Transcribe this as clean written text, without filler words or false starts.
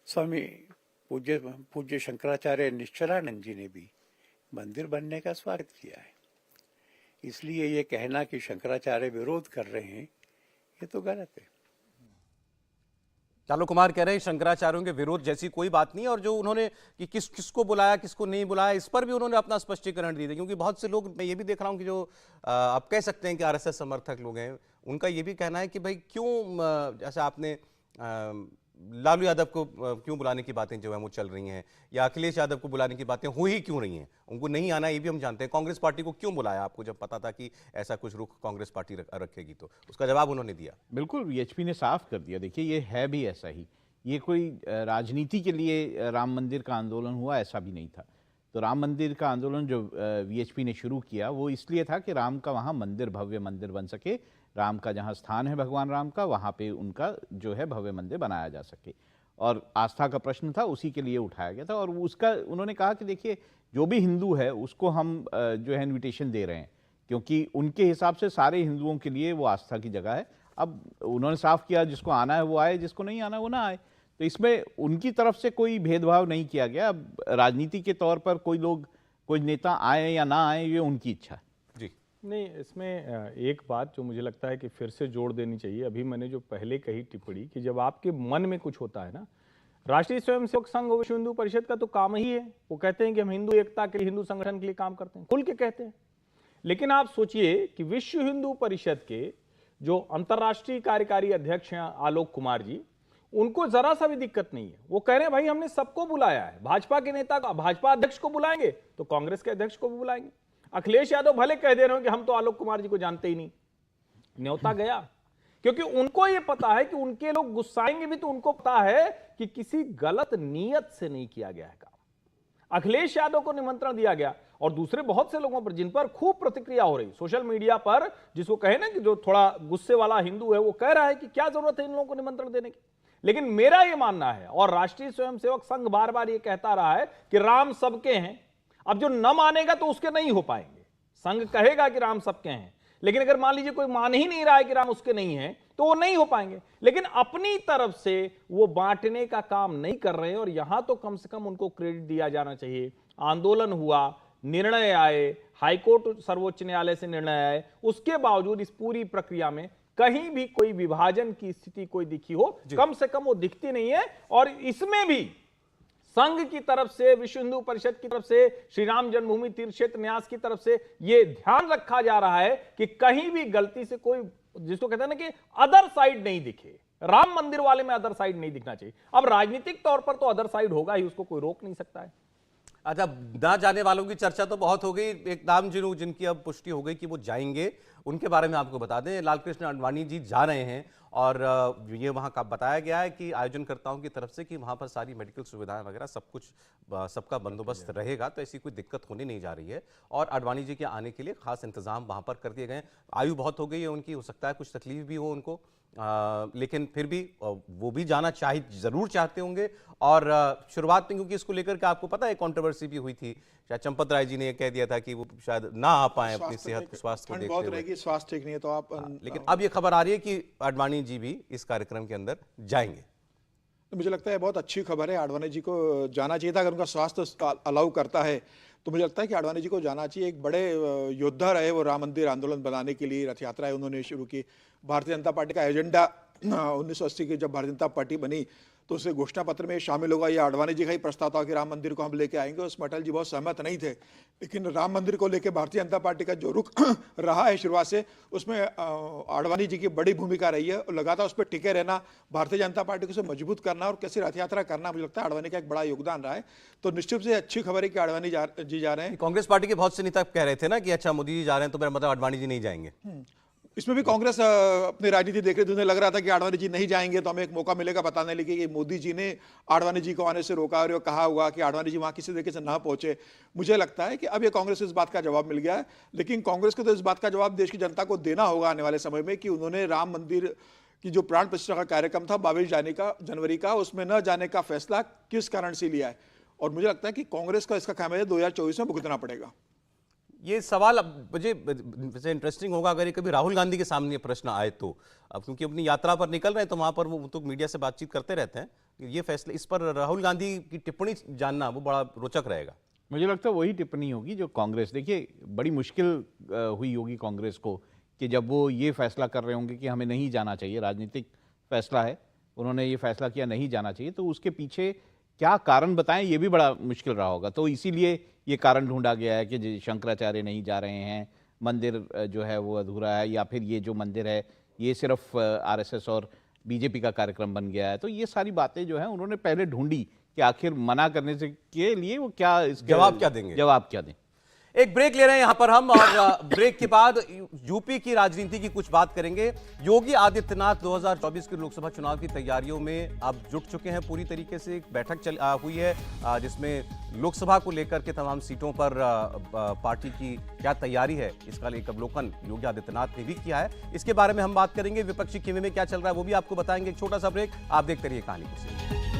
स्वामी पूज्य पूज्य शंकराचार्य निश्चलानंद जी ने भी मंदिर बनने का स्वागत किया है। इसलिए ये कहना कि शंकराचार्य विरोध कर रहे हैं, ये तो गलत है। चालो कुमार कह रहे हैं शंकराचार्यों के विरोध जैसी कोई बात नहीं, और जो उन्होंने कि किसको बुलाया किसको नहीं बुलाया, इस पर भी उन्होंने अपना स्पष्टीकरण दिए थे। क्योंकि बहुत से लोग, मैं ये भी देख रहा हूं कि जो आप कह सकते हैं कि आरएसएस समर्थक लोग हैं, उनका ये भी कहना है कि भाई क्यों जैसे आपने लालू यादव को क्यों बुलाने की बातें जो है वो चल रही हैं, या अखिलेश यादव को बुलाने की बातें हो ही क्यों रही हैं, उनको नहीं आना ये भी हम जानते हैं। कांग्रेस पार्टी को क्यों बुलाया आपको, जब पता था कि ऐसा कुछ रुख कांग्रेस पार्टी रखेगी? तो उसका जवाब उन्होंने दिया। बिल्कुल, वीएचपी ने साफ कर दिया। देखिए, ये है भी ऐसा ही, ये कोई राजनीति के लिए राम मंदिर का आंदोलन हुआ ऐसा भी नहीं था। तो राम मंदिर का आंदोलन जो वीएचपी ने शुरू किया वो इसलिए था कि राम का वहाँ मंदिर, भव्य मंदिर बन सके। राम का जहाँ स्थान है भगवान राम का, वहाँ पे उनका जो है भव्य मंदिर बनाया जा सके, और आस्था का प्रश्न था, उसी के लिए उठाया गया था। और उसका उन्होंने कहा कि देखिए, जो भी हिंदू है उसको हम जो है इन्विटेशन दे रहे हैं, क्योंकि उनके हिसाब से सारे हिंदुओं के लिए वो आस्था की जगह है। अब उन्होंने साफ किया, जिसको आना है वो आए, जिसको नहीं आना वो ना आए। तो इसमें उनकी तरफ से कोई भेदभाव नहीं किया गया। अब राजनीति के तौर पर कोई नेता आए या ना आए, ये उनकी इच्छा है। जी नहीं, इसमें एक बात जो मुझे लगता है कि फिर से जोड़ देनी चाहिए। अभी मैंने जो पहले कही टिप्पणी कि जब आपके मन में कुछ होता है ना, राष्ट्रीय स्वयंसेवक संघ और विश्व हिंदू परिषद का तो काम ही है, वो कहते हैं कि हम हिंदू एकता के लिए, हिंदू संगठन के लिए काम करते हैं, खुल के कहते हैं। लेकिन आप सोचिए कि विश्व हिंदू परिषद के जो अंतर्राष्ट्रीय कार्यकारी अध्यक्ष हैं आलोक कुमार जी, उनको जरा सा भी दिक्कत नहीं है। वो कह रहे हैं भाई हमने सबको बुलाया है, भाजपा के नेता का, भाजपा अध्यक्ष को बुलाएंगे तो कांग्रेस के अध्यक्ष को भी बुलाएंगे। अखिलेश यादव भले कह दे रहे हो कि हम तो आलोक कुमार जी को जानते ही नहीं, न्योता गया, क्योंकि उनको यह पता है कि उनके लोग गुस्साएंगे भी, तो उनको पता है कि किसी गलत नीयत से नहीं किया गया है काम। अखिलेश यादव को निमंत्रण दिया गया, और दूसरे बहुत से लोगों पर जिन पर खूब प्रतिक्रिया हो रही सोशल मीडिया पर, जिसको कहे ना कि जो थोड़ा गुस्से वाला हिंदू है, वो कह रहा है कि क्या जरूरत है इन लोगों को निमंत्रण देने की। लेकिन मेरा यह मानना है, और राष्ट्रीय स्वयंसेवक संघ बार बार यह कहता रहा है कि राम सबके हैं। अब जो न मानेगा तो उसके नहीं हो पाएंगे। संघ कहेगा कि राम सबके हैं, लेकिन अगर मान लीजिए कोई मान ही नहीं रहा है कि राम उसके नहीं है, तो वो नहीं हो पाएंगे। लेकिन अपनी तरफ से वो बांटने का काम नहीं कर रहे हैं, और यहां तो कम से कम उनको क्रेडिट दिया जाना चाहिए। आंदोलन हुआ, निर्णय आए, हाईकोर्ट सर्वोच्च न्यायालय से निर्णय आए, उसके बावजूद इस पूरी प्रक्रिया में कहीं भी कोई विभाजन की स्थिति कोई दिखी हो, कम से कम वो दिखती नहीं है। और इसमें भी संघ की तरफ से, विश्व हिंदू परिषद की तरफ से, श्री राम जन्मभूमि तीर्थ क्षेत्र न्यास की तरफ से यह ध्यान रखा जा रहा है कि कहीं भी गलती से कोई, जिसको कहते हैं ना कि अदर साइड नहीं दिखे। राम मंदिर वाले में अदर साइड नहीं दिखना चाहिए। अब राजनीतिक तौर पर तो अदर साइड होगा ही, उसको कोई रोक नहीं सकता है। अच्छा, ना जाने वालों की चर्चा तो बहुत हो गई। एक नाम जिनकी अब पुष्टि हो गई कि वो जाएंगे, उनके बारे में आपको बता दें। लालकृष्ण आडवाणी जी जा रहे हैं, और ये वहाँ का बताया गया है कि आयोजनकर्ताओं की तरफ से कि वहाँ पर सारी मेडिकल सुविधाएं वगैरह सब कुछ, सबका बंदोबस्त रहेगा, तो ऐसी कोई दिक्कत होने नहीं जा रही है। और आडवाणी जी के आने के लिए खास इंतजाम वहाँ पर कर दिए गए। आयु बहुत हो गई है उनकी, हो सकता है कुछ तकलीफ भी हो उनको, लेकिन फिर भी वो भी जाना जरूर चाहते होंगे। और शुरुआत में, क्योंकि इसको लेकर के आपको पता है कंट्रोवर्सी भी हुई थी, शायद चंपत राय जी ने कह दिया था कि वो शायद ना आ पाए अपनी सेहत स्वास्थ्य को देखते हुए। स्वास्थ्य ठीक नहीं है तो आप लेकिन अब ये खबर आ रही है कि आडवाणी जी भी इस कार्यक्रम के अंदर जाएंगे। तो मुझे लगता है बहुत अच्छी खबर है। आडवाणी जी को जाना चाहिए था, अगर उनका स्वास्थ्य अलाउ करता है तो मुझे लगता है कि आडवाणी जी को जाना चाहिए। एक बड़े योद्धा रहे वो, राम मंदिर आंदोलन बनाने के लिए रथ यात्रा उन्होंने शुरू की। भारतीय जनता पार्टी का एजेंडा 1980 की जब भारतीय जनता पार्टी बनी तो उसके घोषणा पत्र में शामिल होगा, ये आडवाणी जी का ही प्रस्ताव था कि राम मंदिर को हम लेके आएंगे। उसमें अटल जी बहुत सहमत नहीं थे, लेकिन राम मंदिर को लेके भारतीय जनता पार्टी का जो रुख रहा है शुरुआत से, उसमें आडवाणी जी की बड़ी भूमिका रही है। और लगातार उस पर टिके रहना, भारतीय जनता पार्टी को उसे मजबूत करना और कैसे रथ यात्रा करना, मुझे लगता है आडवाणी का एक बड़ा योगदान रहा है। तो निश्चित से अच्छी खबर है कि आडवाणी जी जा रहे हैं। कांग्रेस पार्टी के बहुत से नेता कह रहे थे ना कि अच्छा मोदी जी जा रहे हैं तो मेरा मतलब आडवाणी जी नहीं जाएंगे। इसमें भी कांग्रेस अपनी राजनीति देख रही थी। उन्हें लग रहा था कि आडवाणी जी नहीं जाएंगे तो हमें एक मौका मिलेगा बताने लगे कि मोदी जी ने आडवाणी जी को आने से रोका, और कहा हुआ कि आडवाणी जी वहां किसी तरीके से ना पहुंचे। मुझे लगता है कि अब ये कांग्रेस को इस बात का जवाब मिल गया है, लेकिन कांग्रेस को तो इस बात का जवाब देश की जनता को देना होगा आने वाले समय में कि उन्होंने राम मंदिर की जो प्राण प्रतिष्ठा का कार्यक्रम था 22 जनवरी का, उसमें न जाने का फैसला किस कारण से लिया है। और मुझे लगता है कि कांग्रेस का इसका खामियाजा 2024 में भुगतना पड़ेगा। ये सवाल अब मुझे वैसे इंटरेस्टिंग होगा अगर ये कभी राहुल गांधी के सामने ये प्रश्न आए तो। अब क्योंकि अपनी यात्रा पर निकल रहे हैं तो वहां पर वो तो मीडिया से बातचीत करते रहते हैं, ये फैसले, इस पर राहुल गांधी की टिप्पणी जानना वो बड़ा रोचक रहेगा। मुझे लगता है वही टिप्पणी होगी जो कांग्रेस, देखिए बड़ी मुश्किल हुई होगी कांग्रेस को कि जब वो ये फैसला कर रहे होंगे कि हमें नहीं जाना चाहिए, राजनीतिक फैसला है, उन्होंने ये फैसला किया नहीं जाना चाहिए, तो उसके पीछे क्या कारण बताएं ये भी बड़ा मुश्किल रहा होगा। तो इसीलिए ये कारण ढूंढा गया है कि शंकराचार्य नहीं जा रहे हैं, मंदिर जो है वो अधूरा है, या फिर ये जो मंदिर है ये सिर्फ आरएसएस और बीजेपी का कार्यक्रम बन गया है। तो ये सारी बातें जो हैं उन्होंने पहले ढूंढी कि आखिर मना करने से के लिए वो क्या इसके जवाब क्या देंगे, जवाब क्या दें। एक ब्रेक ले रहे हैं यहां पर हम, और ब्रेक के बाद यूपी की राजनीति की कुछ बात करेंगे। योगी आदित्यनाथ 2024 के लोकसभा चुनाव की तैयारियों में अब जुट चुके हैं पूरी तरीके से। एक बैठक हुई है जिसमें लोकसभा को लेकर के तमाम सीटों पर पार्टी की क्या तैयारी है इसका एक अवलोकन योगी आदित्यनाथ ने भी किया है। इसके बारे में हम बात करेंगे। विपक्षी खेमे में क्या चल रहा है वो भी आपको बताएंगे। एक छोटा सा ब्रेक, आप देखते रहिए कहानी को।